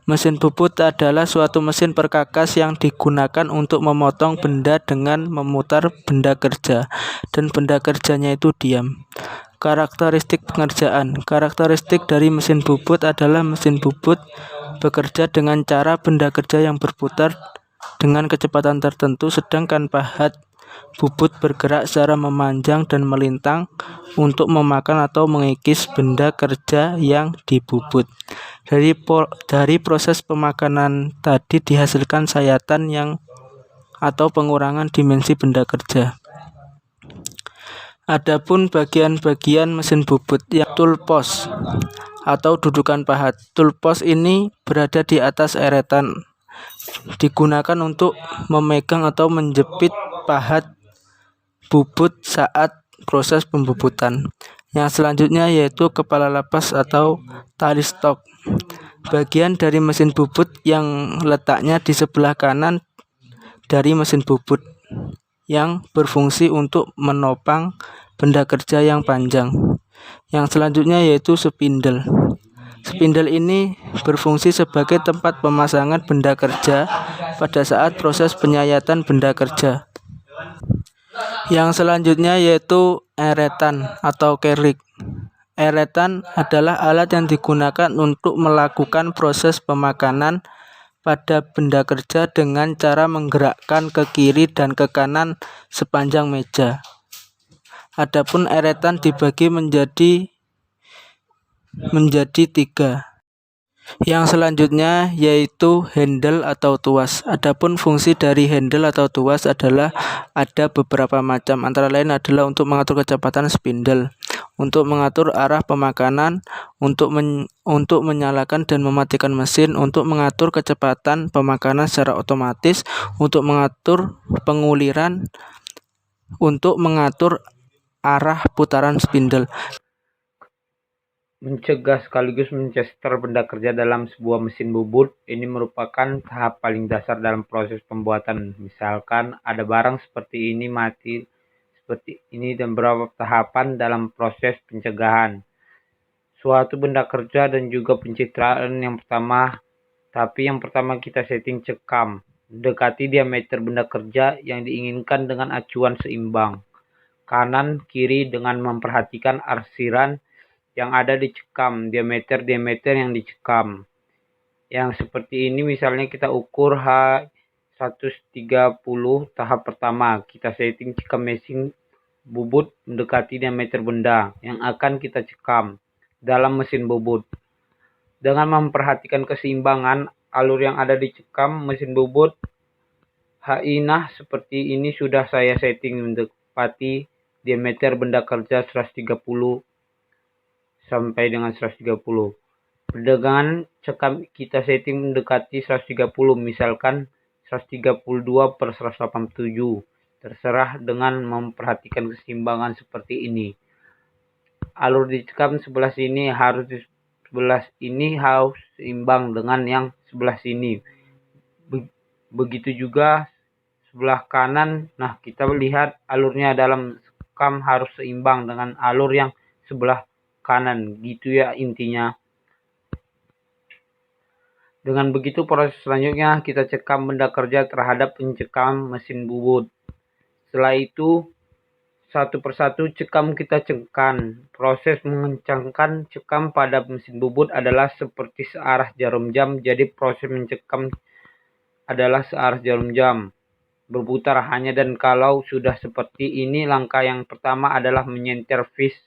Mesin bubut adalah suatu mesin perkakas yang digunakan untuk memotong benda dengan memutar benda kerja, dan benda kerjanya itu diam. Karakteristik pengerjaan. Karakteristik dari mesin bubut adalah mesin bubut bekerja dengan cara benda kerja yang berputar dengan kecepatan tertentu, sedangkan pahat bubut bergerak secara memanjang dan melintang untuk memakan atau mengikis benda kerja yang dibubut. Dari proses pemakanan tadi dihasilkan sayatan atau pengurangan dimensi benda kerja. Adapun bagian-bagian mesin bubut yang tool post atau dudukan pahat. Tool post ini berada di atas eretan, digunakan untuk memegang atau menjepit pahat bubut saat proses pembubutan. Yang selanjutnya yaitu kepala lapas atau tali stok. Bagian dari mesin bubut yang letaknya di sebelah kanan dari mesin bubut yang berfungsi untuk menopang benda kerja yang panjang. Yang selanjutnya yaitu spindle. Spindle ini berfungsi sebagai tempat pemasangan benda kerja pada saat proses penyayatan benda kerja. Yang selanjutnya yaitu eretan atau kerlik. Eretan adalah alat yang digunakan untuk melakukan proses pemakanan pada benda kerja dengan cara menggerakkan ke kiri dan ke kanan sepanjang meja. Adapun eretan dibagi menjadi 3. Yang selanjutnya yaitu handle atau tuas. Adapun fungsi dari handle atau tuas adalah ada beberapa macam, antara lain adalah untuk mengatur kecepatan spindle, untuk mengatur arah pemakanan, untuk menyalakan dan mematikan mesin, untuk mengatur kecepatan pemakanan secara otomatis, untuk mengatur penguliran, untuk mengatur arah putaran spindle. Mencegah sekaligus mencester benda kerja dalam sebuah mesin bubut ini merupakan tahap paling dasar dalam proses pembuatan. Misalkan ada barang seperti ini mati seperti ini dan beberapa tahapan dalam proses pencegahan suatu benda kerja dan juga pencitraan. Yang pertama kita setting cekam, dekati diameter benda kerja yang diinginkan dengan acuan seimbang kanan kiri dengan memperhatikan arsiran yang ada di cekam, diameter yang dicekam. Yang seperti ini misalnya kita ukur H130 tahap pertama, kita setting cekam mesin bubut mendekati diameter benda yang akan kita cekam dalam mesin bubut. Dengan memperhatikan keseimbangan alur yang ada di cekam mesin bubut, HI seperti ini sudah saya setting mendekati diameter benda kerja 130 sampai dengan 130. Dengan cekam kita setting mendekati 130, misalkan 132/187. Terserah dengan memperhatikan keseimbangan seperti ini. Alur di cekam sebelah sini harus seimbang dengan yang sebelah sini. Begitu juga sebelah kanan. Nah, kita lihat alurnya dalam cekam harus seimbang dengan alur yang sebelah kanan, gitu ya intinya. Dengan begitu proses selanjutnya kita cekam benda kerja terhadap pencekam mesin bubut. Setelah itu satu persatu cekam kita cekkan. Proses mengencangkan cekam pada mesin bubut adalah seperti searah jarum jam. Jadi proses mencekam adalah searah jarum jam, berputar hanya. Dan kalau sudah seperti ini, langkah yang pertama adalah menyenter vis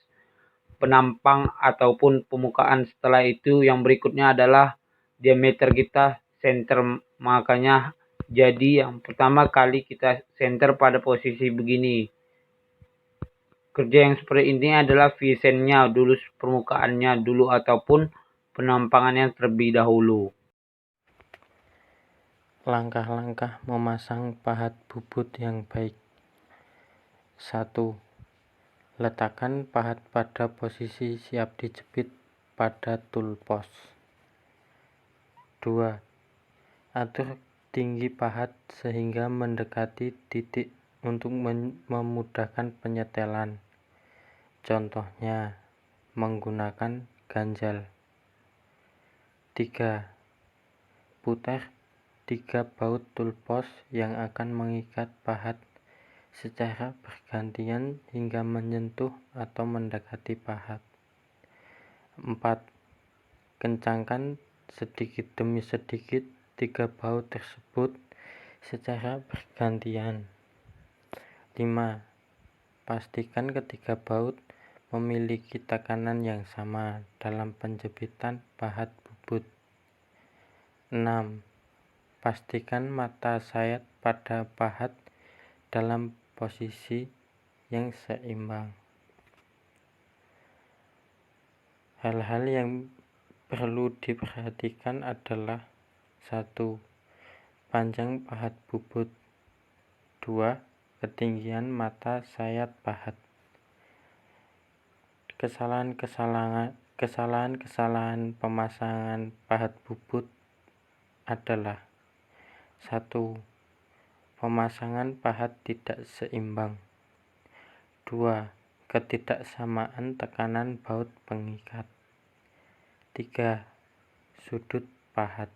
penampang ataupun pemukaan. Setelah itu yang berikutnya adalah diameter kita center. Makanya jadi yang pertama kali kita center pada posisi begini. Kerja yang seperti ini adalah visennya dulu, permukaannya dulu ataupun penampangannya terlebih dahulu. Langkah-langkah memasang pahat bubut yang baik. 1. Letakkan pahat pada posisi siap dijepit pada tool post. 2. Atur tinggi pahat sehingga mendekati titik untuk memudahkan penyetelan. Contohnya menggunakan ganjal. 3. Putar 3 baut tulpos yang akan mengikat pahat secara bergantian hingga menyentuh atau mendekati pahat. 4. Kencangkan sedikit demi sedikit 3 baut tersebut secara bergantian. 5. Pastikan ketiga baut memiliki tekanan yang sama dalam penjepitan pahat bubut. 6. Pastikan mata sayat pada pahat dalam posisi yang seimbang. Hal-hal yang perlu diperhatikan adalah 1. Panjang pahat bubut. 2. Ketinggian mata sayat pahat. Kesalahan pemasangan pahat bubut adalah 1. Pemasangan pahat tidak seimbang. 2. Ketidaksamaan tekanan baut pengikat. 3. Sudut pahat.